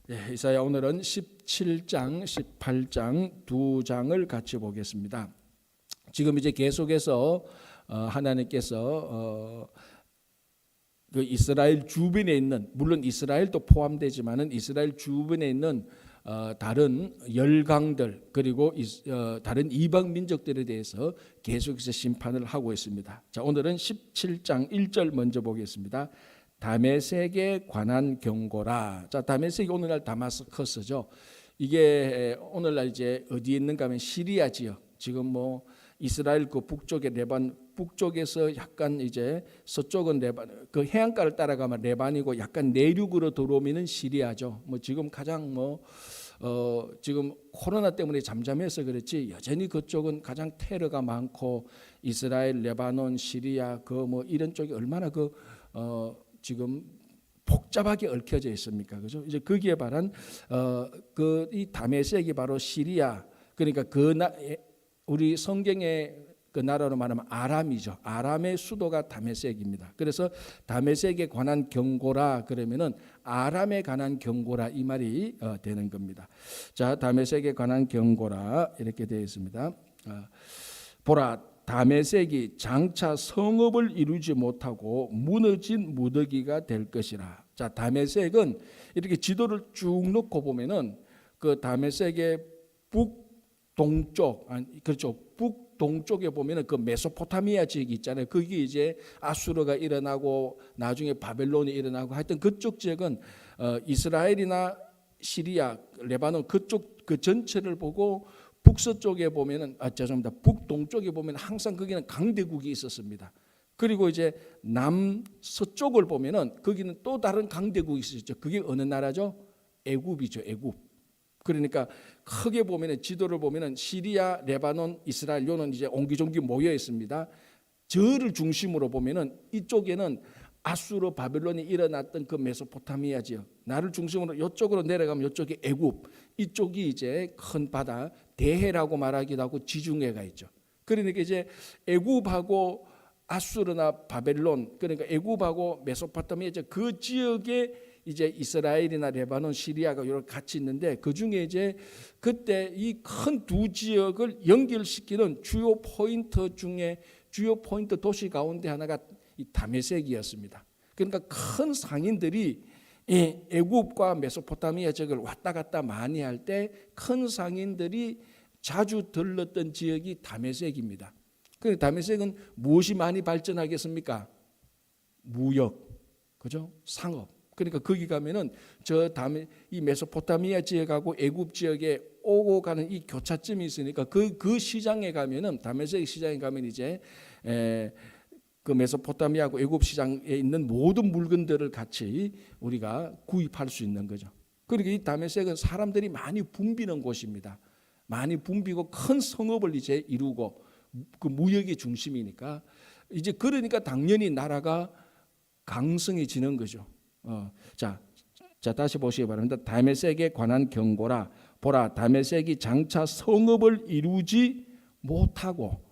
이사야 오늘은 17장, 18장 두 장을 같이 보겠습니다. 지금 이제 계속해서 하나님께서 그 이스라엘 주변에 있는, 물론 이스라엘도 포함되지만은 이스라엘 주변에 있는 다른 열강들 그리고 다른 이방 민족들에 대해서 계속해서 심판을 하고 있습니다. 자, 오늘은 17장 1절 먼저 보겠습니다. 다메섹에 관한 경고라. 자, 다메섹이 오늘날 다마스커스죠. 이게 오늘날 이제 어디에 있는가 하면 시리아 지역. 지금 뭐 이스라엘 그 북쪽의 레반, 북쪽에서 약간 이제 서쪽은 레반, 그 해안가를 따라가면 레반이고 약간 내륙으로 들어오면은 시리아죠. 뭐 지금 가장 지금 코로나 때문에 잠잠해서 그렇지 여전히 그쪽은 가장 테러가 많고 이스라엘, 레바논, 시리아 그 뭐 이런 쪽이 얼마나 지금 복잡하게 얽혀져 있습니까? 그죠? 이제 거기에 바른 이 다메섹이 바로 시리아, 그러니까 우리 성경의 그 나라로 말하면 아람이죠. 아람의 수도가 다메섹입니다. 그래서 다메섹에 관한 경고라 그러면은 아람에 관한 경고라 이 말이 되는 겁니다. 자, 다메섹에 관한 경고라 이렇게 되어 있습니다. 보라, 다메섹이 장차 성읍을 이루지 못하고 무너진 무더기가 될 것이라. 자, 다메섹은 이렇게 지도를 쭉 놓고 보면은 그 다메섹의 북동쪽, 그렇죠. 북동쪽에 보면은 그 메소포타미아 지역이 있잖아요. 거기 이제 아수르가 일어나고 나중에 바벨론이 일어나고 하여튼 그쪽 지역은 이스라엘이나 시리아, 레바논 그쪽 그 전체를 보고 북서쪽에 보면은 죄송합니다. 북동쪽에 보면 항상 거기는 강대국이 있었습니다. 그리고 이제 남서쪽을 보면은 거기는 또 다른 강대국이 있었죠. 그게 어느 나라죠? 애굽이죠. 애굽. 그러니까 크게 보면은 지도를 보면은 시리아, 레바논, 이스라엘 요는 이제 옹기종기 모여 있습니다. 저를 중심으로 보면은 이쪽에는 아수르 바벨론이 일어났던 그 메소포타미아 지역, 나를 중심으로 이쪽으로 내려가면 이쪽이 애굽, 이쪽이 이제 큰 바다 대해라고 말하기도 하고 지중해가 있죠. 그러니까 이제 애굽하고 아수르나 바벨론, 그러니까 애굽하고 메소포타미아 그 지역에 이제 이스라엘이나 레바논, 시리아가 이렇게 같이 있는데 그 중에 이제 그때 이 큰 두 지역을 연결시키는 주요 포인트 중에 주요 포인트 도시 가운데 하나가 이 다메섹이었습니다. 그러니까 큰 상인들이 애굽과 메소포타미아 지역을 왔다 갔다 많이 할 때 큰 상인들이 자주 들렀던 지역이 다메섹입니다. 그 다메섹은 무엇이 많이 발전하겠습니까? 무역, 그죠? 상업. 그러니까 거기 가면은 이 메소포타미아 지역하고 애굽 지역에 오고 가는 이 교차점이 있으니까 그 시장에 가면은 다메섹 시장에 가면 이제 그 메소포타미아하고 애굽 시장에 있는 모든 물건들을 같이 우리가 구입할 수 있는 거죠. 그리고 이 다메섹은 사람들이 많이 붐비는 곳입니다. 많이 붐비고 큰 성읍을 이제 이루고 그 무역의 중심이니까 이제 그러니까 당연히 나라가 강성해지는 거죠. 자, 다시 보시기 바랍니다. 다메섹에 관한 경고라. 보라, 다메섹이 장차 성읍을 이루지 못하고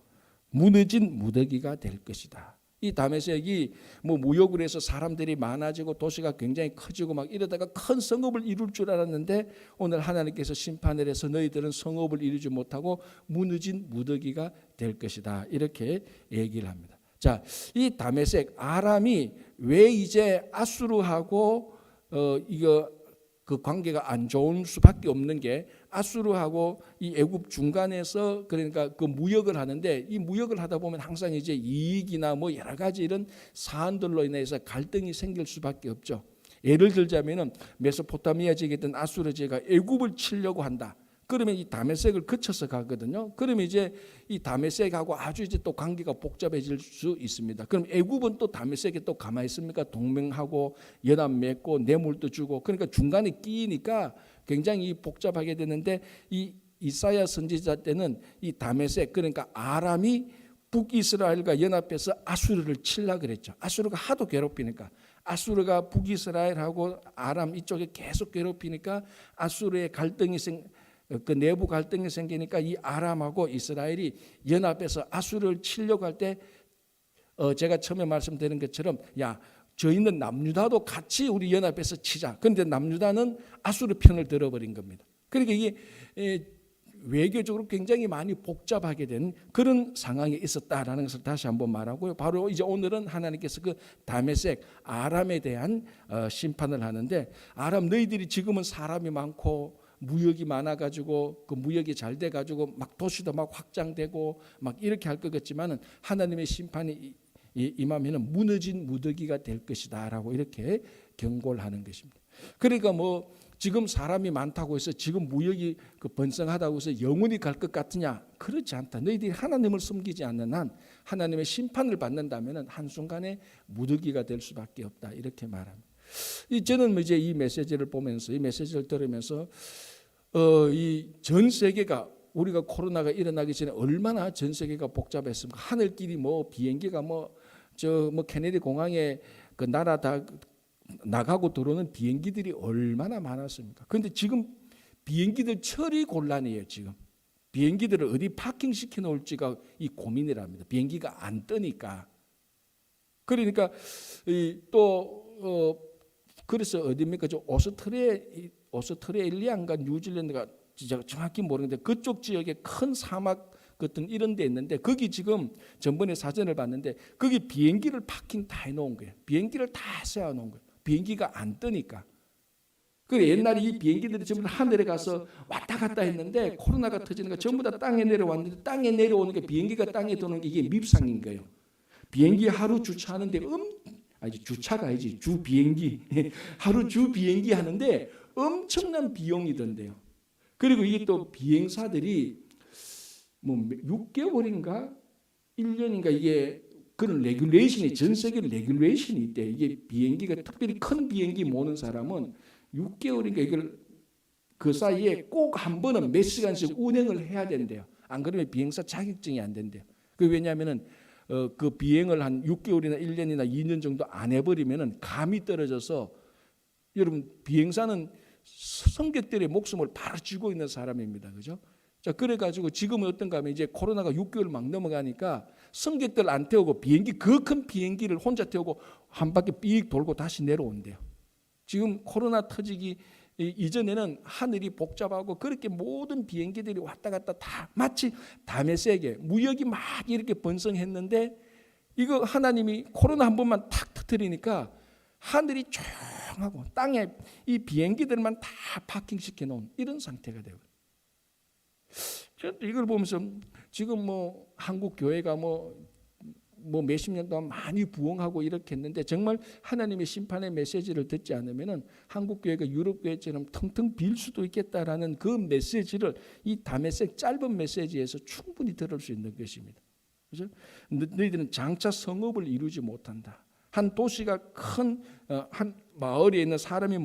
무너진 무더기가 될 것이다. 이 다메섹이 뭐 무역을 해서 사람들이 많아지고 도시가 굉장히 커지고 막 이러다가 큰 성읍을 이룰 줄 알았는데 오늘 하나님께서 심판을 해서 너희들은 성읍을 이루지 못하고 무너진 무더기가 될 것이다. 이렇게 얘기를 합니다. 자, 이 다메섹 아람이 왜 이제 아수르하고 그 관계가 안 좋은 수밖에 없는 게 아수르하고 이 애굽 중간에서 그러니까 그 무역을 하는데 이 무역을 하다 보면 항상 이제 이익이나 뭐 여러 가지 이런 사안들로 인해서 갈등이 생길 수밖에 없죠. 예를 들자면은 메소포타미아 지역에 있던 아수르 지역가 애굽을 치려고 한다. 그러면 이 다메섹을 거쳐서 가거든요. 그러면 이제 이 다메섹하고 아주 이제 또 관계가 복잡해질 수 있습니다. 그럼 애굽은 또 다메섹에 또 가만히 있습니까? 동맹하고 연합 맺고 뇌물도 주고 그러니까 중간에 끼니까 굉장히 복잡하게 되는데 이 이사야 선지자 때는 이 다메섹 그러니까 아람이 북이스라엘과 연합해서 아수르를 치려고 그랬죠. 아수르가 하도 괴롭히니까 아수르가 북이스라엘하고 아람 이쪽에 계속 괴롭히니까 아수르의 갈등이 그 내부 갈등이 생기니까 이 아람하고 이스라엘이 연합해서 아수르를 치려고 할 때 제가 처음에 말씀드린 것처럼 야 저희는 남유다도 같이 우리 연합해서 치자. 그런데 남유다는 아수르 편을 들어버린 겁니다. 그러니까 이게 외교적으로 굉장히 많이 복잡하게 된 그런 상황이 있었다라는 것을 다시 한번 말하고요. 바로 이제 오늘은 하나님께서 그 다메섹 아람에 대한 심판을 하는데, 아람 너희들이 지금은 사람이 많고 무역이 많아가지고 그 무역이 잘 돼가지고 막 도시도 막 확장되고 막 이렇게 할 것 같지만은 하나님의 심판이 임하면은 무너진 무더기가 될 것이다라고 이렇게 경고를 하는 것입니다. 그러니까 뭐 지금 사람이 많다고 해서 지금 무역이 번성하다고 해서 영원히 갈 것 같으냐? 그렇지 않다. 너희들이 하나님을 숨기지 않는 한 하나님의 심판을 받는다면 한순간에 무더기가 될 수밖에 없다. 이렇게 말합니다. 저는 이제 이 메시지를 보면서, 이 메시지를 들으면서 이 전 세계가, 우리가 코로나가 일어나기 전에 얼마나 전 세계가 복잡했습니까? 하늘길이 뭐 비행기가 뭐 케네디 공항에 그 나라 다 나가고 들어오는 비행기들이 얼마나 많았습니까? 그런데 지금 비행기들 처리 곤란이에요. 지금 비행기들을 어디 파킹 시켜 놓을지가 이 고민이랍니다. 비행기가 안 뜨니까. 그러니까 또 그래서 어디입니까? 저 오스트레일리아인가 뉴질랜드가 진짜 정확히 모르는데 그쪽 지역에 큰 사막 같은 이런 데 있는데, 거기 지금 전번에 사전을 봤는데 거기 비행기를 파킹 다 해놓은 거예요. 비행기를 다 세워놓은 거예요. 비행기가 안 뜨니까. 그래 옛날에 이 비행기들이 전부 하늘에 가서 왔다 갔다 했는데 코로나가 터지니까 전부 다 땅에 내려왔는데, 땅에 내려오는 게 비행기가 땅에 도는 게 이게 밉상인 거예요. 비행기 하루 주차하는데 주차가 아니지 주 비행기 하루 주 비행기 하는데 엄청난 비용이 든대요. 그리고 이게 또 비행사들이 뭐 6개월인가 1년인가 이게 그런 레귤레이션이, 전 세계 레귤레이션이 있대. 이게 비행기가 특별히 큰 비행기 모는 사람은 6개월인가 이걸 그 사이에 꼭 한 번은 몇 시간씩 운행을 해야 된대요. 안 그러면 비행사 자격증이 안 된대요. 그 왜냐하면은 그 비행을 한 6개월이나 1년이나 2년 정도 안 해버리면은 감이 떨어져서, 여러분 비행사는 승객들의 목숨을 바로 쥐고 있는 사람입니다. 그죠? 자, 그래가지고 지금은 어떤가 하면 이제 코로나가 6개월 막 넘어가니까 승객들 안 태우고 비행기, 그 큰 비행기를 혼자 태우고 한 바퀴 삑 돌고 다시 내려온대요. 지금 코로나 터지기 이전에는 하늘이 복잡하고 그렇게 모든 비행기들이 왔다 갔다 다 마치 다메섹에 무역이 막 이렇게 번성했는데, 이거 하나님이 코로나 한 번만 탁 터뜨리니까 하늘이 조용하고 땅에 이 비행기들만 다 파킹시켜 놓은 이런 상태가 되고, 저도 이걸 보면서 지금 뭐 한국 교회가 뭐 몇십 년 동안 많이 부흥하고 이렇게 했는데, 정말 하나님의 심판의 메시지를 듣지 않으면은 한국 교회가 유럽 교회처럼 텅텅 빌 수도 있겠다라는 그 메시지를 이 다메섹 짧은 메시지에서 충분히 들을 수 있는 것입니다. 그렇죠? 너희들은 장차 성읍을 이루지 못한다. 한 도시가 큰 한 마을에 있는 사람이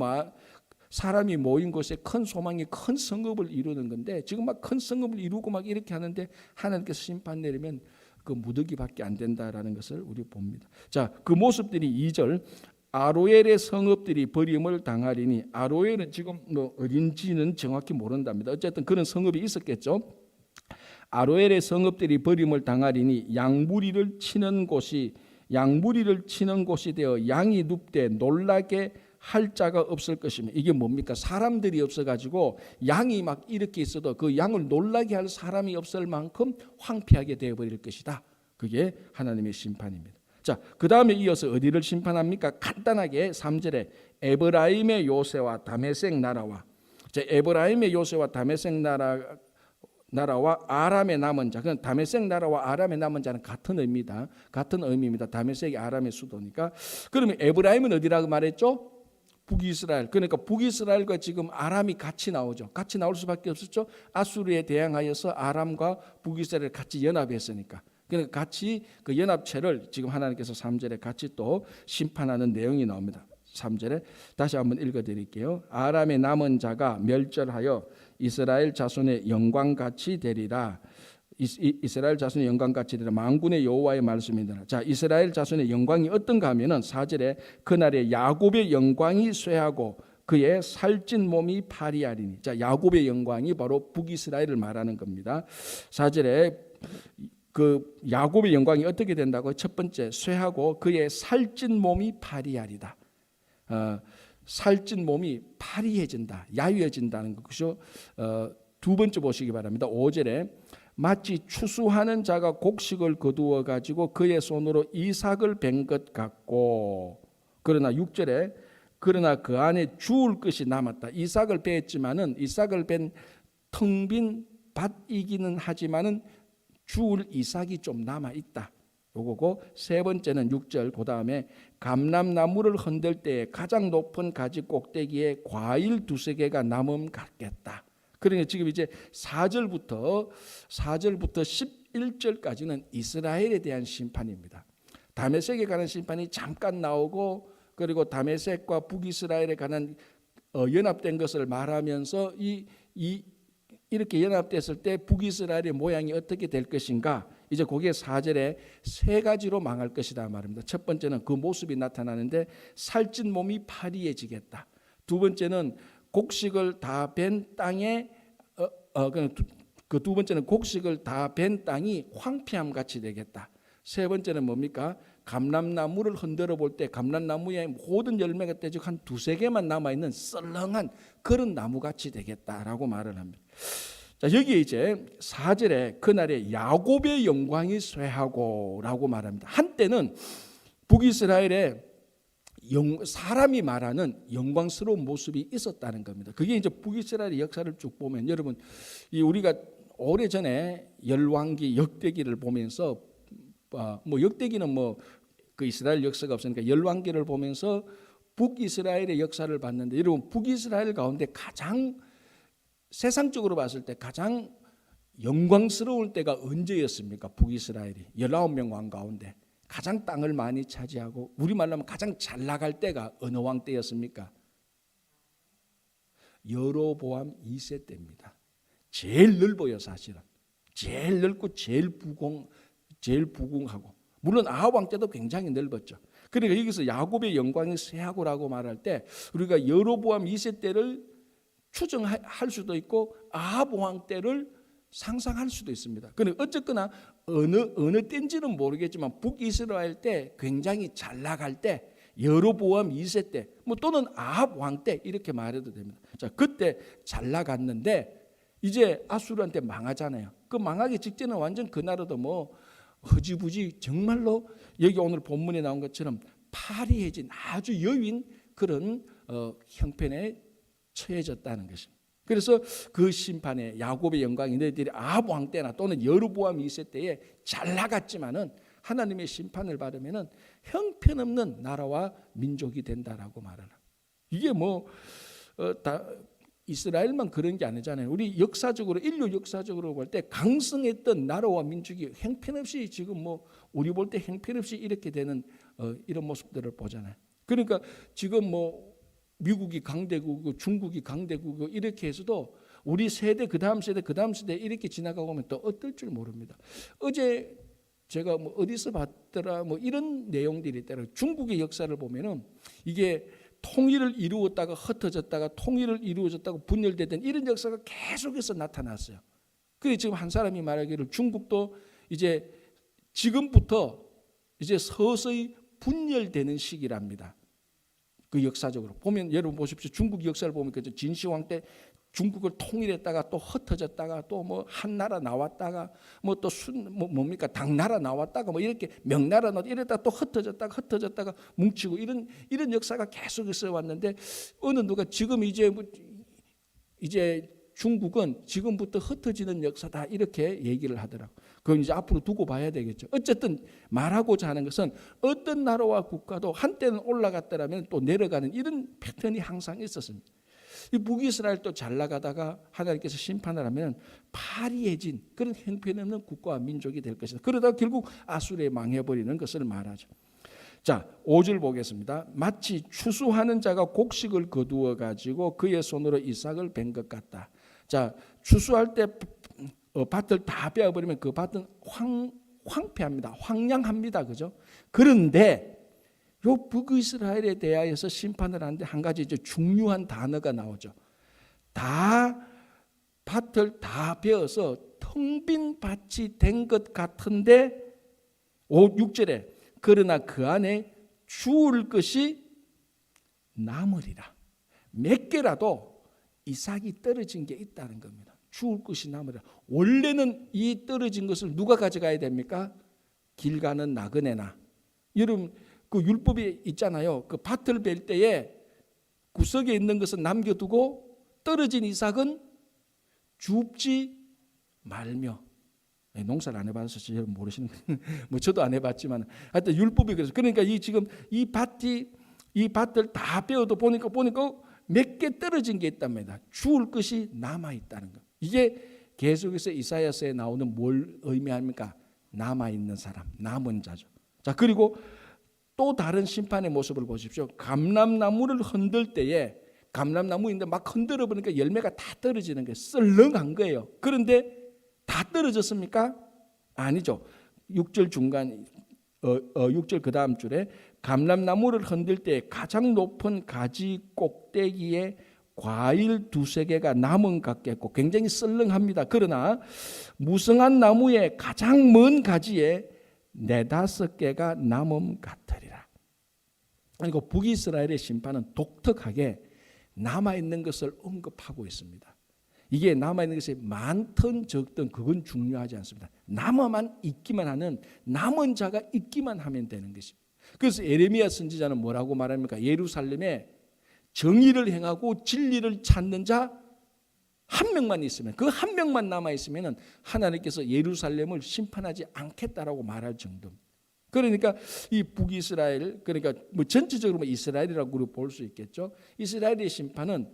모인 곳에 큰 소망이 큰 성읍을 이루는 건데, 지금 막 큰 성읍을 이루고 막 이렇게 하는데 하나님께서 심판 내리면 그 무더기밖에 안 된다라는 것을 우리 봅니다. 자, 그 모습들이 2절 아로엘의 성읍들이 버림을 당하리니, 아로엘은 지금 뭐 어딘지는 정확히 모른답니다. 어쨌든 그런 성읍이 있었겠죠. 아로엘의 성읍들이 버림을 당하리니 양무리를 치는 곳이 되어 양이 눕되 놀라게 할 자가 없을 것입니다. 이게 뭡니까? 사람들이 없어가지고 양이 막 이렇게 있어도 그 양을 놀라게 할 사람이 없을 만큼 황폐하게 되어버릴 것이다. 그게 하나님의 심판입니다. 자, 그 다음에 이어서 어디를 심판합니까? 간단하게 3절에 에브라임의 요새와 다메섹 나라와, 자, 에브라임의 요새와 다메섹 나라와 아람의 남은 자, 그건 다메섹 나라와 아람의 남은 자는 같은 의미입니다. 다메섹이 아람의 수도니까. 그러면 에브라임은 어디라고 말했죠? 북이스라엘. 그러니까 북이스라엘과 지금 아람이 같이 나오죠. 같이 나올 수밖에 없었죠. 아수르에 대항하여서 아람과 북이스라엘 같이 연합했으니까. 그러니까 같이 그 연합체를 지금 하나님께서 3절에 같이 또 심판하는 내용이 나옵니다. 3절에 다시 한번 읽어드릴게요. 아람의 남은 자가 멸절하여 이스라엘 자손의 영광같이 되리라. 이스라엘 자손의 영광같이 되리라. 만군의 여호와의 말씀입니다. 자, 이스라엘 자손의 영광이 어떤가 하면은 4절에 그날에 야곱의 영광이 쇠하고 그의 살찐 몸이 파리하리니. 자, 야곱의 영광이 바로 북이스라엘을 말하는 겁니다. 4절에 그 야곱의 영광이 어떻게 된다고? 첫 번째, 쇠하고 그의 살찐 몸이 파리하리다. 살찐 몸이 파리해진다, 야위어진다는 것이죠. 두 번째 보시기 바랍니다. 5절에 마치 추수하는 자가 곡식을 거두어 가지고 그의 손으로 이삭을 벤 것 같고, 그러나 6절에 그러나 그 안에 주울 것이 남았다. 이삭을 베었지만은 이삭을 벤 텅 빈 밭이기는 하지만은 주울 이삭이 좀 남아 있다. 요거고, 세 번째는 6절 그 다음에 감람나무를 흔들 때에 가장 높은 가지 꼭대기에 과일 두세 개가 남음 같겠다. 그러니까 지금 이제 4절부터 11절까지는 이스라엘에 대한 심판입니다. 다메섹에 관한 심판이 잠깐 나오고, 그리고 다메섹과 북이스라엘에 관한 연합된 것을 말하면서 이렇게 연합됐을 때 북이스라엘의 모양이 어떻게 될 것인가, 이제 거기에 4절에 세 가지로 망할 것이다 말입니다. 첫 번째는 그 모습이 나타나는데 살찐 몸이 파리해지겠다. 두 번째는 곡식을 다 벤 땅에 그 두 번째는 곡식을 다 벤 땅이 황폐함 같이 되겠다. 세 번째는 뭡니까? 감람나무를 흔들어 볼 때 감람나무에 모든 열매가 떼지고 한 두세 개만 남아있는 썰렁한 그런 나무같이 되겠다라고 말을 합니다. 자, 여기에 이제 4절에 그날에 야곱의 영광이 쇠하고 라고 말합니다. 한때는 북이스라엘에 사람이 말하는 영광스러운 모습이 있었다는 겁니다. 그게 이제 북이스라엘의 역사를 쭉 보면, 여러분 우리가 오래전에 열왕기 역대기를 보면서 뭐 역대기는 뭐 그 이스라엘 역사가 없으니까 열왕기를 보면서 북이스라엘의 역사를 봤는데, 여러분 북이스라엘 가운데 가장 세상적으로 봤을 때 가장 영광스러울 때가 언제였습니까? 북이스라엘이 19명 왕 가운데 가장 땅을 많이 차지하고, 우리말로 하면 가장 잘 나갈 때가 어느 왕 때였습니까? 여로보암 2세 때입니다. 제일 넓어요, 사실은. 제일 넓고 제일 부궁하고, 물론 아합 왕 때도 굉장히 넓었죠. 그러니까 여기서 야곱의 영광이 쇠하고라고 말할 때 우리가 여로보암 2세 때를 추정할 수도 있고 아합 왕 때를 상상할 수도 있습니다. 그러니까 어쨌거나 어느 때인지는 모르겠지만 북이스라엘 때 굉장히 잘 나갈 때, 여로보암 2세 때, 뭐 또는 아합 왕 때 이렇게 말해도 됩니다. 자, 그때 잘 나갔는데 이제 아수르한테 망하잖아요. 그 망하기 직전에 완전 그 나라도 뭐 허지부지, 정말로 여기 오늘 본문에 나온 것처럼 파리해진 아주 여윈 그런 형편에 처해졌다는 것입니다. 그래서 그 심판에 야곱의 영광이 너희들이 아합 왕 때나 또는 여로보암 2세 때에 잘 나갔지만은 하나님의 심판을 받으면은 형편없는 나라와 민족이 된다라고 말을 합니다. 이게 뭐 다 이스라엘만 그런 게 아니잖아요. 우리 역사적으로, 인류 역사적으로 볼 때 강성했던 나라와 민족이 형편없이 지금 뭐 우리 볼 때 형편없이 이렇게 되는 이런 모습들을 보잖아요. 그러니까 지금 뭐 미국이 강대국이고 중국이 강대국이고 이렇게 해서도 우리 세대 그다음 세대 그다음 세대 이렇게 지나가고 보면 또 어떨 줄 모릅니다. 어제 제가 뭐 어디서 봤더라 뭐 이런 내용들이 있더라고요. 중국의 역사를 보면은 이게 통일을 이루었다가 흩어졌다가 통일을 이루어졌다가 분열됐던 이런 역사가 계속해서 나타났어요. 그래서 지금 한 사람이 말하기를 중국도 이제 지금부터 이제 서서히 분열되는 시기랍니다. 그 역사적으로 보면, 여러분 보십시오. 중국 역사를 보면 그 진시황 때 중국을 통일했다가 또 흩어졌다가 또 뭐 한나라 나왔다가 뭐 또 뭡니까 당나라 나왔다가 뭐 이렇게 명나라 나왔다가 이랬다가 또 흩어졌다가 뭉치고 이런 역사가 계속 있어 왔는데, 어느 누가 지금 이제 중국은 지금부터 흩어지는 역사다 이렇게 얘기를 하더라고. 그건 이제 앞으로 두고 봐야 되겠죠. 어쨌든 말하고자 하는 것은 어떤 나라와 국가도 한때는 올라갔더라면 또 내려가는 이런 패턴이 항상 있었습니다. 이 북이스라엘도 잘 나가다가 하나님께서 심판을 하면 파리해진 그런 형편없는 국가와 민족이 될 것이다. 그러다가 결국 아수르에 망해버리는 것을 말하죠. 자, 5절 보겠습니다. 마치 추수하는 자가 곡식을 거두어 가지고 그의 손으로 이삭을 벤 것 같다. 자, 추수할 때 밭을 다 베어버리면 그 밭은 황폐합니다. 황량합니다. 그죠? 그런데 요 북이스라엘에 대하여서 심판을 하는데 한 가지 이제 중요한 단어가 나오죠. 밭을 다 베어서 텅 빈 밭이 된 것 같은데 6절에 그러나 그 안에 주울 것이 남으리라. 몇 개라도 이삭이 떨어진 게 있다는 겁니다. 주울 것이 남으리라. 원래는 이 떨어진 것을 누가 가져가야 됩니까? 길 가는 나그네나. 여러분 그 율법이 있잖아요. 그 밭을 벨 때에 구석에 있는 것은 남겨두고 떨어진 이삭은 줍지 말며. 농사를 안 해봐서 여러분 모르시는 뭐 저도 안 해봤지만 하여튼 율법이 그래서 그러니까 지금 이 밭을 다 빼어도 보니까 몇 개 떨어진 게 있답니다. 주울 것이 남아 있다는 거. 이게 계속해서 이사야서에 나오는 뭘 의미합니까? 남아 있는 사람, 남은 자죠. 자 그리고 또 다른 심판의 모습을 보십시오. 감람나무를 흔들 때에 감람나무인데 막 흔들어 보니까 열매가 다 떨어지는 거예요. 썰렁한 거예요. 그런데 다 떨어졌습니까? 아니죠. 6절 중간 6절 그 다음 줄에 감람나무를 흔들 때 가장 높은 가지 꼭대기에 과일 2-3개가 남은 같겠고 굉장히 썰렁합니다. 그러나 무성한 나무의 가장 먼 가지에 4-5개가 남음 같으리라. 그리고 북이스라엘의 심판은 독특하게 남아있는 것을 언급하고 있습니다. 이게 남아있는 것이 많든 적든 그건 중요하지 않습니다. 남아만 있기만 하는 남은 자가 있기만 하면 되는 것입니다. 그래서 예레미야 선지자는 뭐라고 말합니까? 예루살렘에 정의를 행하고 진리를 찾는 자 한 명만 있으면 그 한 명만 남아있으면 하나님께서 예루살렘을 심판하지 않겠다라고 말할 정도입니다. 그러니까 이 북이스라엘 그러니까 뭐 전체적으로 이스라엘이라고 볼 수 있겠죠. 이스라엘의 심판은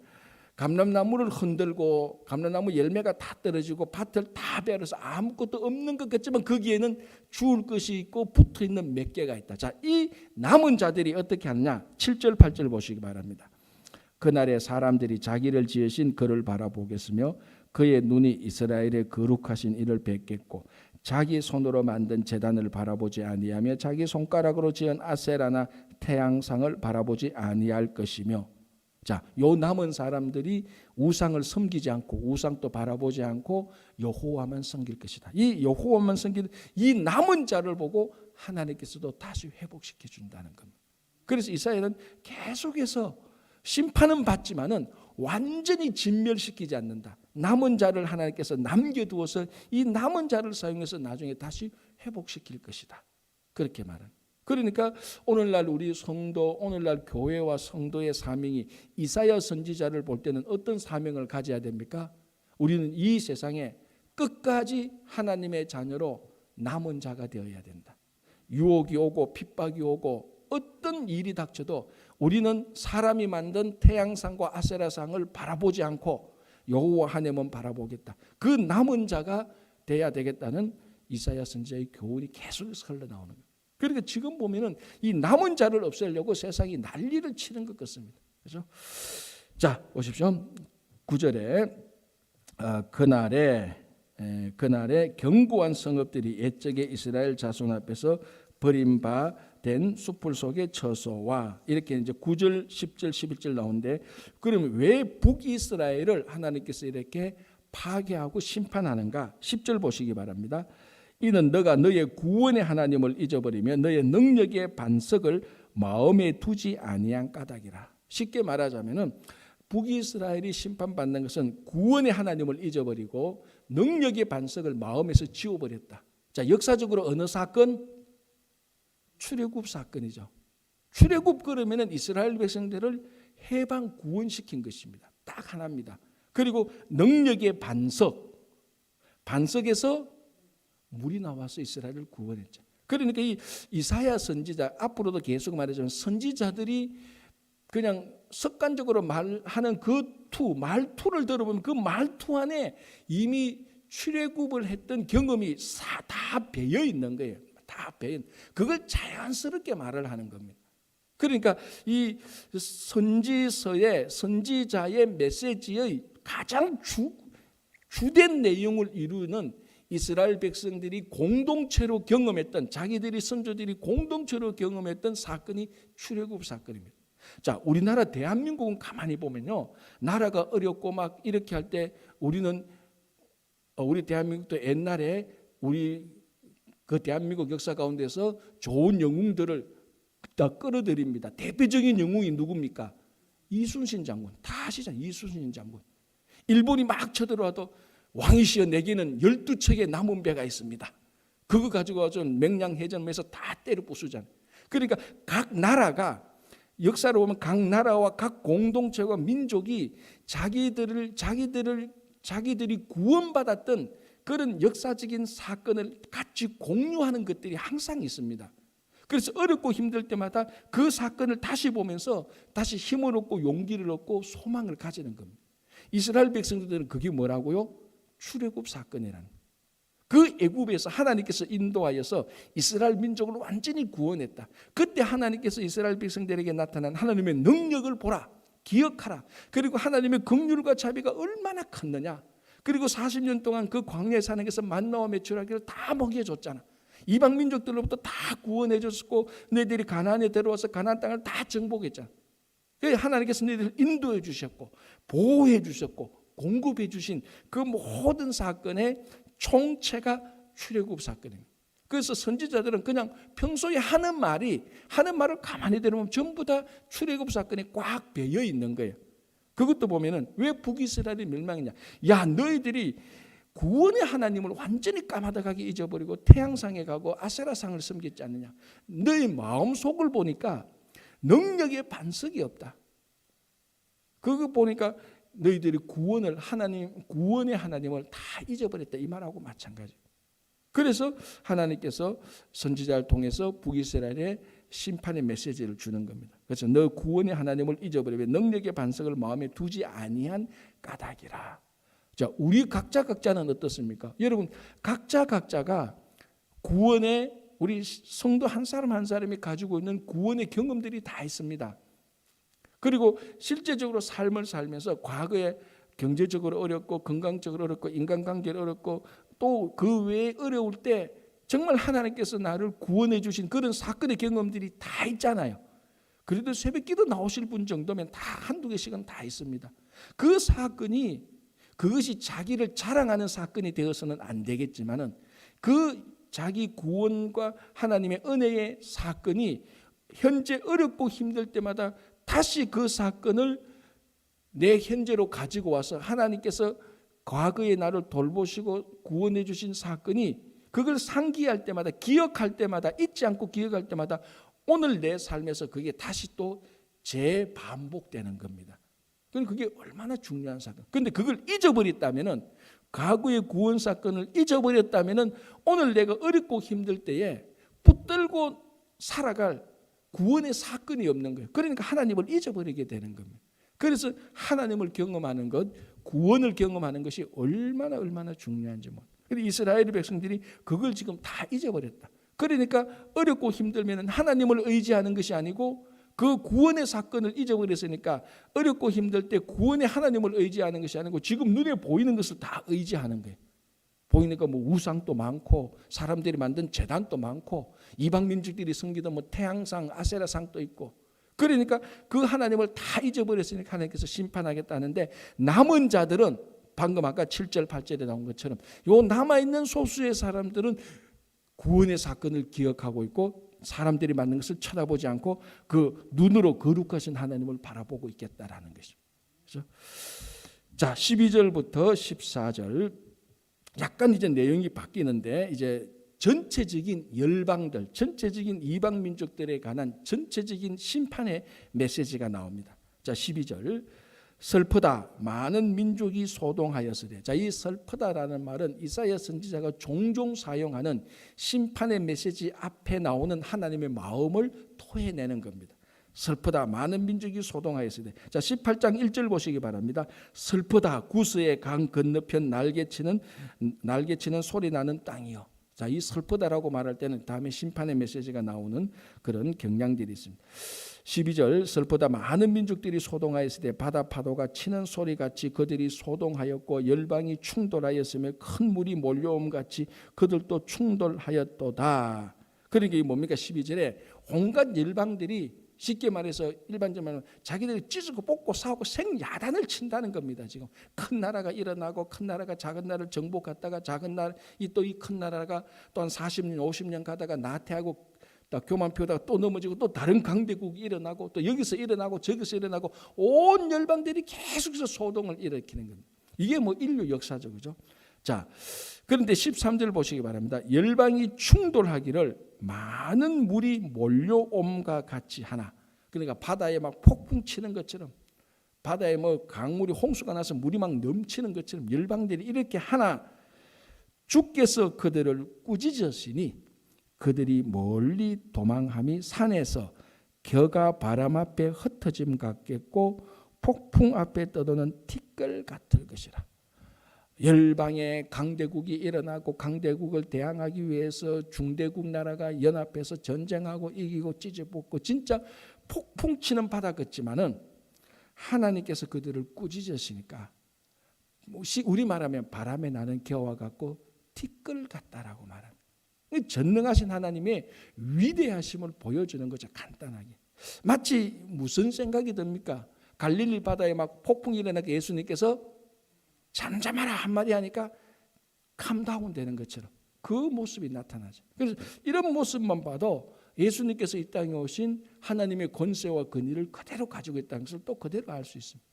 감람나무를 흔들고 감람나무 열매가 다 떨어지고 밭을 다 베어서 아무것도 없는 것 같지만 거기에는 주울 것이 있고 붙어있는 몇 개가 있다. 자, 이 남은 자들이 어떻게 하느냐? 7절 8절 보시기 바랍니다. 그날에 사람들이 자기를 지으신 그를 바라보겠으며 그의 눈이 이스라엘의 거룩하신 이를 뵙겠고 자기 손으로 만든 제단을 바라보지 아니하며 자기 손가락으로 지은 아세라나 태양상을 바라보지 아니할 것이며. 자, 요 남은 사람들이 우상을 섬기지 않고 우상도 바라보지 않고 여호와만 섬길 것이다. 이 여호와만 섬기는 이 남은 자를 보고 하나님께서도 다시 회복시켜 준다는 겁니다. 그래서 이사야는 계속해서 심판은 받지만은 완전히 진멸시키지 않는다. 남은 자를 하나님께서 남겨두어서 이 남은 자를 사용해서 나중에 다시 회복시킬 것이다. 그렇게 말합니다. 그러니까 오늘날 우리 성도, 오늘날 교회와 성도의 사명이 이사야 선지자를 볼 때는 어떤 사명을 가져야 됩니까? 우리는 이 세상에 끝까지 하나님의 자녀로 남은 자가 되어야 된다. 유혹이 오고 핍박이 오고 어떤 일이 닥쳐도 우리는 사람이 만든 태양상과 아세라상을 바라보지 않고 여호와 하나님은 바라보겠다. 그 남은 자가 돼야 되겠다는 이사야 선지자의 교훈이 계속해서 흘러나오는 거예요. 그러니까 지금 보면은 이 남은 자를 없애려고 세상이 난리를 치는 것 같습니다. 그렇죠? 자, 보십시오. 9절에 그날에 견고한 성읍들이 옛적에 이스라엘 자손 앞에서 버림받은 숲을 속에 처소와 이렇게 이제 9절, 10절, 11절 나오는데 그러면 왜 북이스라엘을 하나님께서 이렇게 파괴하고 심판하는가? 10절 보시기 바랍니다. 이는 너가 너의 구원의 하나님을 잊어버리며 너의 능력의 반석을 마음에 두지 아니한 까닭이라. 쉽게 말하자면은 북이스라엘이 심판받는 것은 구원의 하나님을 잊어버리고 능력의 반석을 마음에서 지워버렸다. 자, 역사적으로 어느 사건? 출애굽 사건이죠. 출애굽 그러면은 이스라엘 백성들을 해방 구원시킨 것입니다. 딱 하나입니다. 그리고 능력의 반석에서 물이 나와서 이스라엘을 구원했죠. 그러니까 이 이사야 선지자 앞으로도 계속 말하자면 선지자들이 그냥 습관적으로 말하는 그 말투를 들어보면 그 말투 안에 이미 출애굽을 했던 경험이 다 배어 있는 거예요. 다 배인 그걸 자연스럽게 말을 하는 겁니다. 그러니까 이 선지서의 선지자의 메시지의 가장 주된 내용을 이루는 이스라엘 백성들이 공동체로 경험했던 자기들이 선조들이 공동체로 경험했던 사건이 출애굽 사건입니다. 자, 우리나라 대한민국은 가만히 보면요, 나라가 어렵고 막 이렇게 할 때 우리는 우리 대한민국도 옛날에 우리 그 대한민국 역사 가운데서 좋은 영웅들을 다 끌어들입니다. 대표적인 영웅이 누굽니까? 이순신 장군. 다 아시잖아요. 이순신 장군. 일본이 막 쳐들어와도 왕이시여 내게는 12척의 남은 배가 있습니다. 그거 가지고 와서 맹량해전에서 다 때려 부수잖아요. 그러니까 각 나라가 역사로 보면 각 나라와 각 공동체와 민족이 자기들이 구원받았던 그런 역사적인 사건을 같이 공유하는 것들이 항상 있습니다. 그래서 어렵고 힘들 때마다 그 사건을 다시 보면서 다시 힘을 얻고 용기를 얻고 소망을 가지는 겁니다. 이스라엘 백성들은 그게 뭐라고요? 출애굽 사건이라는. 그 애굽에서 하나님께서 인도하여서 이스라엘 민족을 완전히 구원했다. 그때 하나님께서 이스라엘 백성들에게 나타난 하나님의 능력을 보라, 기억하라. 그리고 하나님의 긍휼과 자비가 얼마나 컸느냐. 그리고 40년 동안 그 광야의 산에서 만나와 메추라기를 다 먹여줬잖아. 이방 민족들로부터 다 구원해 줬고 너희들이 가나안에 들어와서 가나안 땅을 다 정복했잖아. 하나님께서 너희들을 인도해 주셨고 보호해 주셨고 공급해 주신 그 모든 사건의 총체가 출애굽 사건입니다. 그래서 선지자들은 그냥 평소에 하는 말을 가만히 들으면 전부 다 출애굽 사건에 꽉 배어 있는 거예요. 그것도 보면은 왜 북이스라엘이 멸망했냐? 야, 너희들이 구원의 하나님을 완전히 까마득하게 잊어버리고 태양상에 가고 아세라상을 섬겼지 않느냐? 너희 마음속을 보니까 능력의 반석이 없다. 그거 보니까 너희들이 구원의 하나님을 다 잊어버렸다 이 말하고 마찬가지. 그래서 하나님께서 선지자를 통해서 북이스라엘에 심판의 메시지를 주는 겁니다. 그래서 너 구원의 하나님을 잊어버리면 능력의 반석을 마음에 두지 아니한 까닭이라. 자, 우리 각자는 어떻습니까? 여러분 각자가 구원의 우리 성도 한 사람 한 사람이 가지고 있는 구원의 경험들이 다 있습니다. 그리고 실제적으로 삶을 살면서 과거에 경제적으로 어렵고 건강적으로 어렵고 인간관계로 어렵고 또 그 외에 어려울 때 정말 하나님께서 나를 구원해 주신 그런 사건의 경험들이 다 있잖아요. 그래도 새벽기도 나오실 분 정도면 다 한두 개씩은 다 있습니다. 그 사건이 그것이 자기를 자랑하는 사건이 되어서는 안 되겠지만은 그 자기 구원과 하나님의 은혜의 사건이 현재 어렵고 힘들 때마다 다시 그 사건을 내 현재로 가지고 와서 하나님께서 과거에 나를 돌보시고 구원해 주신 사건이 그걸 상기할 때마다 기억할 때마다 잊지 않고 기억할 때마다 오늘 내 삶에서 그게 다시 또 재반복되는 겁니다. 그게 얼마나 중요한 사건. 그런데 그걸 잊어버렸다면은 과거의 구원 사건을 잊어버렸다면은 오늘 내가 어렵고 힘들 때에 붙들고 살아갈 구원의 사건이 없는 거예요. 그러니까 하나님을 잊어버리게 되는 겁니다. 그래서 하나님을 경험하는 것, 구원을 경험하는 것이 얼마나 중요한지 뭐. 근데 이스라엘 백성들이 그걸 지금 다 잊어버렸다. 그러니까 어렵고 힘들면 하나님을 의지하는 것이 아니고 그 구원의 사건을 잊어버렸으니까 어렵고 힘들 때 구원의 하나님을 의지하는 것이 아니고 지금 눈에 보이는 것을 다 의지하는 거예요. 보이니까 뭐 우상도 많고 사람들이 만든 제단도 많고 이방 민족들이 섬기던 뭐 태양상, 아세라상도 있고 그러니까 그 하나님을 다 잊어버렸으니까 하나님께서 심판하겠다는데 남은 자들은 방금 아까 7절 8절에 나온 것처럼 요 남아있는 소수의 사람들은 구원의 사건을 기억하고 있고 사람들이 만든 것을 쳐다보지 않고 그 눈으로 거룩하신 하나님을 바라보고 있겠다라는 것이죠. 그렇죠? 자, 12절부터 14절 약간 이제 내용이 바뀌는데 이제 전체적인 열방들, 전체적인 이방 민족들에 관한 전체적인 심판의 메시지가 나옵니다. 자, 12절. 슬프다 많은 민족이 소동하였으되. 자, 이 슬프다라는 말은 이사야 선지자가 종종 사용하는 심판의 메시지 앞에 나오는 하나님의 마음을 토해내는 겁니다. 슬프다 많은 민족이 소동하였으되. 자, 18장 1절 보시기 바랍니다. 슬프다 구스의 강 건너편 날개치는 소리 나는 땅이요. 자, 이 슬프다라고 말할 때는 다음에 심판의 메시지가 나오는 그런 경향들이 있습니다. 12절 슬프다 많은 민족들이 소동하였으되 바다 파도가 치는 소리같이 그들이 소동하였고 열방이 충돌하였으며 큰 물이 몰려옴같이 그들도 충돌하였도다. 그러니까 이게 뭡니까? 12절에 온갖 열방들이 쉽게 말해서 일반적으로 말하면 자기들이 찢고 뽑고 싸우고 생야단을 친다는 겁니다. 지금 큰 나라가 일어나고 큰 나라가 작은 나라를 정복했다가 작은 나라 또 이 큰 나라가 또 한 40년 50년 가다가 나태하고 또 교만 피우다가 또 넘어지고 또 다른 강대국이 일어나고 또 여기서 일어나고 저기서 일어나고 온 열방들이 계속해서 소동을 일으키는 겁니다. 이게 뭐 인류 역사죠, 그죠? 자, 그런데 13절 보시기 바랍니다. 열방이 충돌하기를 많은 물이 몰려옴과 같이 하나. 그러니까 바다에 막 폭풍 치는 것처럼, 바다에 뭐 강물이 홍수가 나서 물이 막 넘치는 것처럼 열방들이 이렇게 하나, 주께서 그들을 꾸짖으시니 그들이 멀리 도망함이 산에서 겨가 바람 앞에 흩어짐 같겠고 폭풍 앞에 떠도는 티끌 같을 것이라. 열방의 강대국이 일어나고 강대국을 대항하기 위해서 중대국 나라가 연합해서 전쟁하고 이기고 찢어붓고 진짜 폭풍 치는 바다 같지만은 하나님께서 그들을 꾸짖으시니까 우리 말하면 바람에 나는 겨와 같고 티끌 같다라고 말합니다. 전능하신 하나님의 위대하심을 보여주는 거죠. 간단하게. 마치 무슨 생각이 듭니까? 갈릴리 바다에 막 폭풍이 일어나게 예수님께서 잠잠하라 한마디 하니까 캄다운 되는 것처럼 그 모습이 나타나죠. 그래서 이런 모습만 봐도 예수님께서 이 땅에 오신 하나님의 권세와 권위를 그대로 가지고 있다는 것을 또 그대로 알 수 있습니다.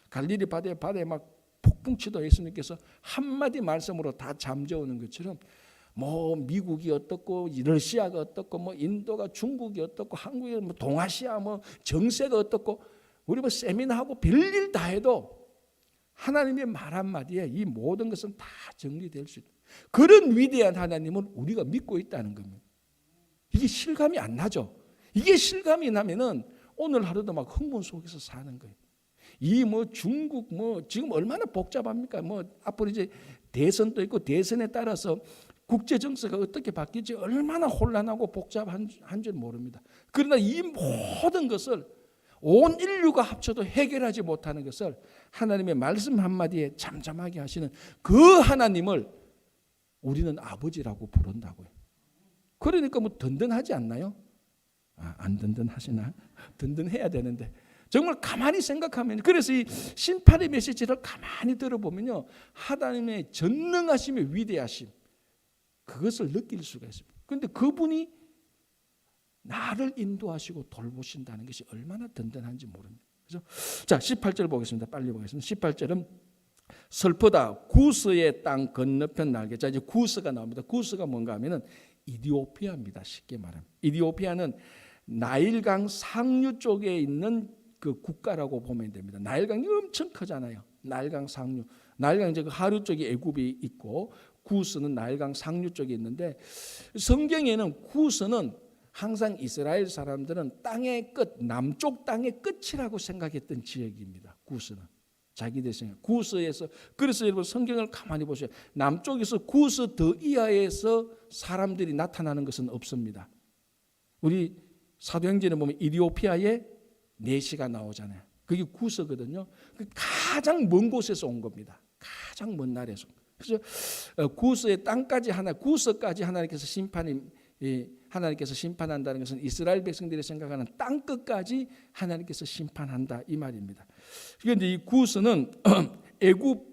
갈릴리 바다에 막 폭풍 치도 예수님께서 한마디 말씀으로 다 잠재우는 것처럼 뭐 미국이 어떻고 러시아가 어떻고 뭐 인도가 중국이 어떻고 한국이 뭐 동아시아 뭐 정세가 어떻고 우리 뭐 세미나하고 별일 다 해도 하나님의 말 한마디에 이 모든 것은 다 정리될 수 있다. 그런 위대한 하나님을 우리가 믿고 있다는 겁니다. 이게 실감이 안 나죠. 이게 실감이 나면은 오늘 하루도 막 흥분 속에서 사는 거예요. 이 뭐 중국 뭐 지금 얼마나 복잡합니까? 뭐 앞으로 이제 대선도 있고 대선에 따라서 국제 정세가 어떻게 바뀔지 얼마나 혼란하고 복잡한 줄 모릅니다. 그러나 이 모든 것을 온 인류가 합쳐도 해결하지 못하는 것을 하나님의 말씀 한마디에 잠잠하게 하시는 그 하나님을 우리는 아버지라고 부른다고요. 그러니까 뭐 든든하지 않나요? 안 든든하시나? 든든해야 되는데 정말 가만히 생각하면, 그래서 이 심판의 메시지를 가만히 들어보면요, 하나님의 전능하심의 위대하심 그것을 느낄 수가 있습니다. 그런데 그분이 나를 인도하시고 돌보신다는 것이 얼마나 든든한지 모릅니다. 그래서 자 18절 보겠습니다. 빨리 보겠습니다. 18절은 슬프다 구스의 땅 건너편 날개. 자 이제 구스가 나옵니다. 구스가 뭔가 하면은 이디오피아입니다. 쉽게 말하면 이디오피아는 나일강 상류 쪽에 있는 그 국가라고 보면 됩니다. 나일강이 엄청 크잖아요. 나일강 상류, 나일강 이제 그 하류 쪽에 애굽이 있고 구스는 나일강 상류 쪽에 있는데 성경에는 구스는 항상 이스라엘 사람들은 땅의 끝, 남쪽 땅의 끝이라고 생각했던 지역입니다. 구스는 자기들 생각. 구스에서 그래서 여러분 성경을 가만히 보세요. 남쪽에서 구스 더 이하에서 사람들이 나타나는 것은 없습니다. 우리 사도행전에 보면 이디오피아에 내시가 나오잖아요. 그게 구스거든요. 가장 먼 곳에서 온 겁니다. 가장 먼 나라에서. 그래서 구스의 땅까지 구스까지 하나님께서 심판한다는 것은 이스라엘 백성들이 생각하는 땅 끝까지 하나님께서 심판한다 이 말입니다. 그런데 이 구스는 애굽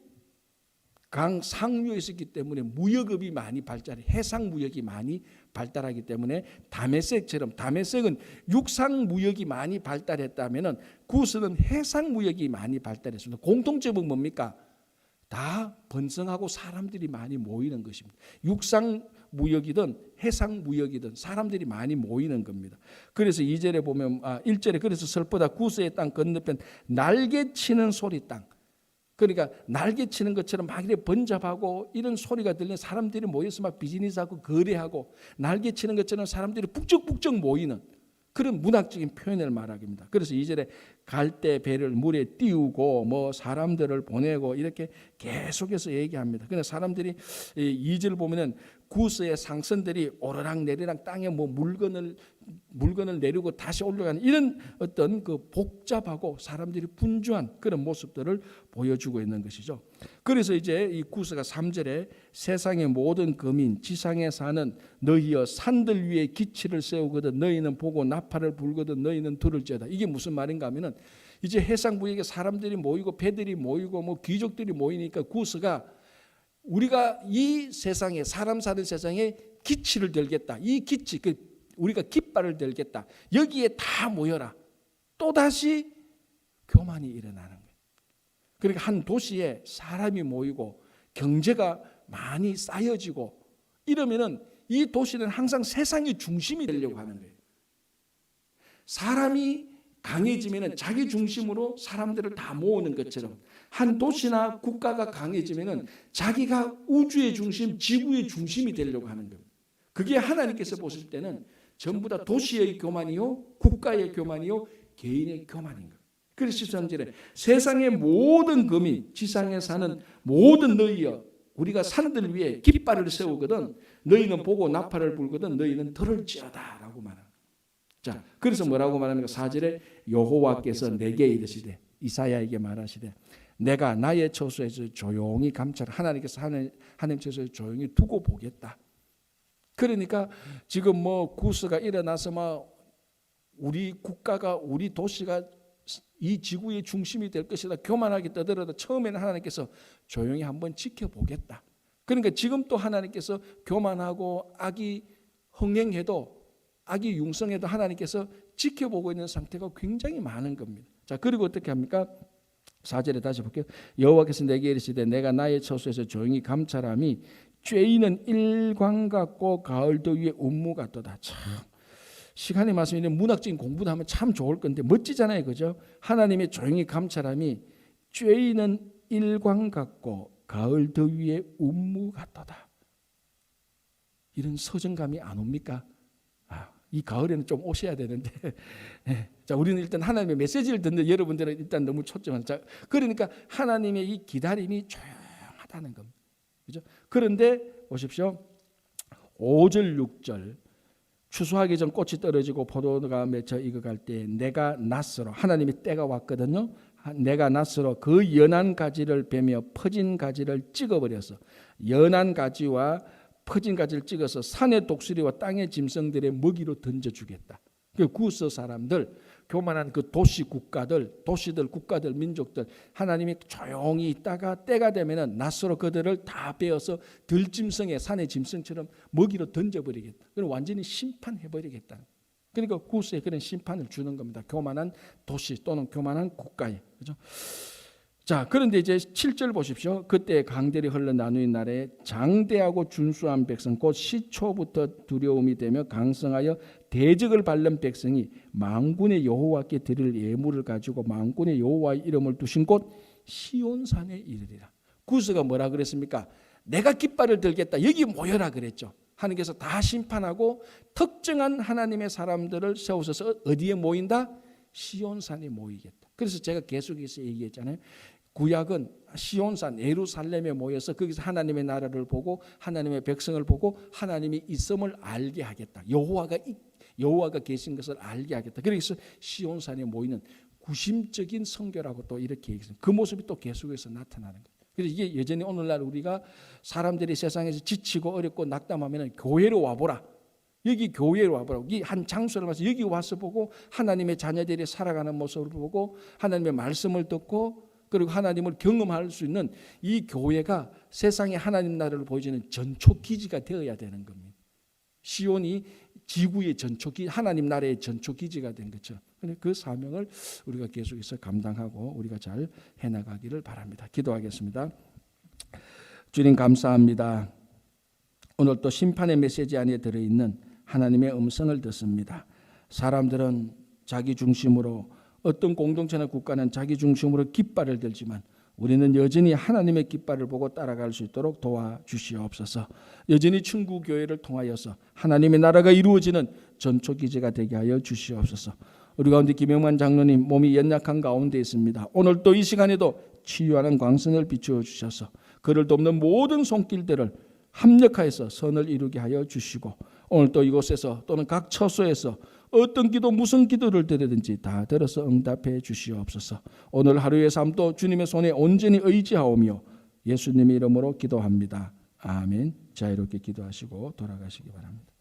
강 상류에 있었기 때문에 무역업이 많이 발달해, 해상 무역이 많이 발달하기 때문에 다메섹처럼, 다메섹은 육상 무역이 많이 발달했다면은 구스는 해상 무역이 많이 발달했습니다. 공통점은 뭡니까? 다 번성하고 사람들이 많이 모이는 것입니다. 육상 무역이든 해상 무역이든 사람들이 많이 모이는 겁니다. 그래서 2절에 보면 1절에 그래서 슬프다 구스의 땅 건너편 날개치는 소리 땅. 그러니까 날개치는 것처럼 막 이렇게 번잡하고 이런 소리가 들리는 사람들이 모여서 막 비즈니스하고 거래하고 날개치는 것처럼 사람들이 북적북적 모이는 그런 문학적인 표현을 말합니다. 그래서 2절에 갈대 배를 물에 띄우고 뭐 사람들을 보내고 이렇게 계속해서 얘기합니다. 그러나 사람들이 2절 보면은 구스의 상선들이 오르락 내리락 땅에 뭐 물건을 내리고 다시 올라가는 이런 어떤 그 복잡하고 사람들이 분주한 그런 모습들을 보여주고 있는 것이죠. 그래서 이제 이 구스가 3절에 세상의 모든 거민 지상에 사는 너희여 산들 위에 기치를 세우거든 너희는 보고 나팔을 불거든 너희는 들을지어다. 이게 무슨 말인가 하면은 이제 해상부에게 사람들이 모이고 배들이 모이고 뭐 귀족들이 모이니까 구스가 우리가 이 세상에 사람 사는 세상에 기치를 들겠다. 이 기치 우리가 깃발을 들겠다. 여기에 다 모여라. 또다시 교만이 일어나는 거예요. 그러니까 한 도시에 사람이 모이고 경제가 많이 쌓여지고 이러면은 이 도시는 항상 세상의 중심이 되려고 하는 거예요. 사람이 강해지면은 자기 중심으로 사람들을 다 모으는 것처럼 한 도시나 국가가 강해지면은 자기가 우주의 중심, 지구의 중심이 되려고 하는 겁니다. 그게 하나님께서 보실 때는 전부 다 도시의 교만이요, 국가의 교만이요, 개인의 교만인 거예요. 그래서 13절에 세상의 모든 거민, 지상에 사는 모든 너희여, 우리가 산들 위에 깃발을 세우거든 너희는 보고 나팔을 불거든 너희는 들을지어다 라고 말합니다. 자, 그래서 뭐라고 말합니까? 4절에 여호와께서 내게 이르시되 이사야에게 말하시되 내가 나의 처소에서 조용히 감찰 하나님께서 하나님 처소에서 조용히 두고 보겠다. 그러니까 지금 뭐 구스가 일어나서 막 우리 국가가 우리 도시가 이 지구의 중심이 될 것이다. 교만하게 떠들어도 처음에는 하나님께서 조용히 한번 지켜보겠다. 그러니까 지금 또 하나님께서 교만하고 악이 흥행해도 악이 융성해도 하나님께서 지켜보고 있는 상태가 굉장히 많은 겁니다. 자, 그리고 어떻게 합니까? 4절에 다시 볼게요. 여호와께서 내게 이르시되 내가 나의 처소에서 조용히 감찰함이 쬐이는 일광 같고 가을 더위에 운무 같도다. 참 시간이 많으면 문학적인 공부도 하면 참 좋을 건데 멋지잖아요, 그죠? 하나님의 조용히 감찰함이 쬐이는 일광 같고 가을 더위에 운무 같도다. 이런 서정감이 안 옵니까? 이 가을에는 좀 오셔야 되는데 자, 우리는 일단 하나님의 메시지를 듣는 여러분들은 일단 너무 초점한 자, 그러니까 하나님의 이 기다림이 조용하다는 겁니다. 그죠? 그런데 보십시오. 5절 6절 추수하기 전 꽃이 떨어지고 포도가 맺혀 익어갈 때 내가 낫으로 하나님의 때가 왔거든요. 내가 낫으로 그 연한 가지를 베며 퍼진 가지를 찍어버려서 연한 가지와 퍼진 가지를 찍어서 산의 독수리와 땅의 짐승들의 먹이로 던져주겠다. 그 구스 사람들, 교만한 그 도시 국가들, 도시들, 국가들, 민족들 하나님이 조용히 있다가 때가 되면은 낫으로 그들을 다 베어서 들짐승의 산의 짐승처럼 먹이로 던져버리겠다. 그럼 완전히 심판해버리겠다. 그러니까 구스에 그런 심판을 주는 겁니다. 교만한 도시 또는 교만한 국가에. 그죠? 자, 그런데 이제 7절 보십시오. 그때 강들이 흘러 나누인 날에 장대하고 준수한 백성 곧 시초부터 두려움이 되며 강성하여 대적을 밟는 백성이 만군의 여호와께 드릴 예물을 가지고 만군의 여호와의 이름을 두신 곳 시온산에 이르리라. 구스가 뭐라 그랬습니까? 내가 깃발을 들겠다. 여기 모여라 그랬죠. 하나님께서 다 심판하고 특정한 하나님의 사람들을 세우셔서 어디에 모인다? 시온산에 모이겠다. 그래서 제가 계속해서 얘기했잖아요. 구약은 시온산 예루살렘에 모여서 거기서 하나님의 나라를 보고 하나님의 백성을 보고 하나님이 있음을 알게 하겠다. 여호와가 계신 것을 알게 하겠다. 그래서 시온산에 모이는 구심적인 선교라고 또 이렇게 얘기했습니다. 그 모습이 또 계속해서 나타나는 거예요. 그래서 이게 여전히 오늘날 우리가 사람들이 세상에서 지치고 어렵고 낙담하면 교회로 와보라. 여기 교회로 와보라. 이 한 장소를 와서 여기 와서 보고 하나님의 자녀들이 살아가는 모습을 보고 하나님의 말씀을 듣고 그리고 하나님을 경험할 수 있는 이 교회가 세상에 하나님 나라를 보여주는 전초기지가 되어야 되는 겁니다. 시온이 지구의 전초기, 하나님 나라의 전초기지가 된 것처럼 그 사명을 우리가 계속해서 감당하고 우리가 잘 해나가기를 바랍니다. 기도하겠습니다. 주님 감사합니다. 오늘 또 심판의 메시지 안에 들어있는 하나님의 음성을 듣습니다. 사람들은 자기 중심으로 어떤 공동체나 국가는 자기 중심으로 깃발을 들지만 우리는 여전히 하나님의 깃발을 보고 따라갈 수 있도록 도와주시옵소서. 여전히 충구교회를 통하여서 하나님의 나라가 이루어지는 전초기지가 되게 하여 주시옵소서. 우리 가운데 김영만 장로님 몸이 연약한 가운데 있습니다. 오늘 또 이 시간에도 치유하는 광선을 비추어 주셔서 그를 돕는 모든 손길들을 합력하여서 선을 이루게 하여 주시고 오늘 또 이곳에서 또는 각 처소에서 어떤 기도 무슨 기도를 드리든지 다 들어서 응답해 주시옵소서. 오늘 하루의 삶도 주님의 손에 온전히 의지하오며 예수님의 이름으로 기도합니다. 아멘. 자유롭게 기도하시고 돌아가시기 바랍니다.